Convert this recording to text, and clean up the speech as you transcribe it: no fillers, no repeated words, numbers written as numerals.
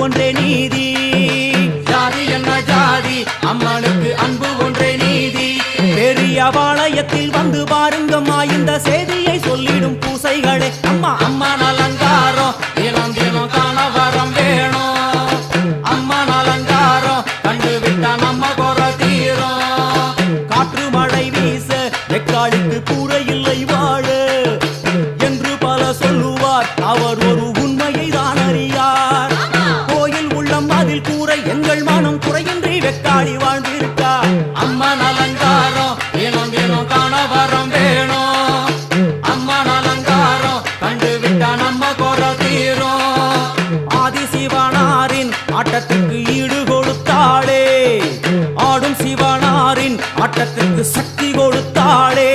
ஒன்றே நீதி. ஜாதி என்ன ஜாதி, அம்மனுக்கு அன்பு ஒன்றே நீதி. பெரிய பாளையத்தில் வந்து பாருங்கம்மா, இந்த செய்தியை சொல்லிடும் பூசைகளே. அம்மா அம்மன் அலங்காரம் தினம் தினம் காண வரம் வேணும். அம்மன் அலங்காரம் கண்டுவிட்டா நம்ம குறை தீரும். காற்று மழை வீச வெக்காளிக்கு கூரை இல்லை வாழ என்று பல சொல்லுவார், அவர் ஒரு உண்மையை தான் அறியார். கோயில் உள்ளம் அதில் கூரை, எங்கள் மனம் குறையின்றி வெக்காளி வாழ்ந்திருக்கார். அம்மன் அலங்காரம் தினம் தினம் காண வரம் வேணும். அம்மன் அலங்காரம் கண்டுவிட்டா நம்ம குறை தீரும். ஆதிசிவனாரின் ஆட்டத்துக்கு ஈடு கொடுத்தாளே, ஆடும் சிவனாரின் ஆட்டத்துக்கு சக்தி கொடுத்தாளே.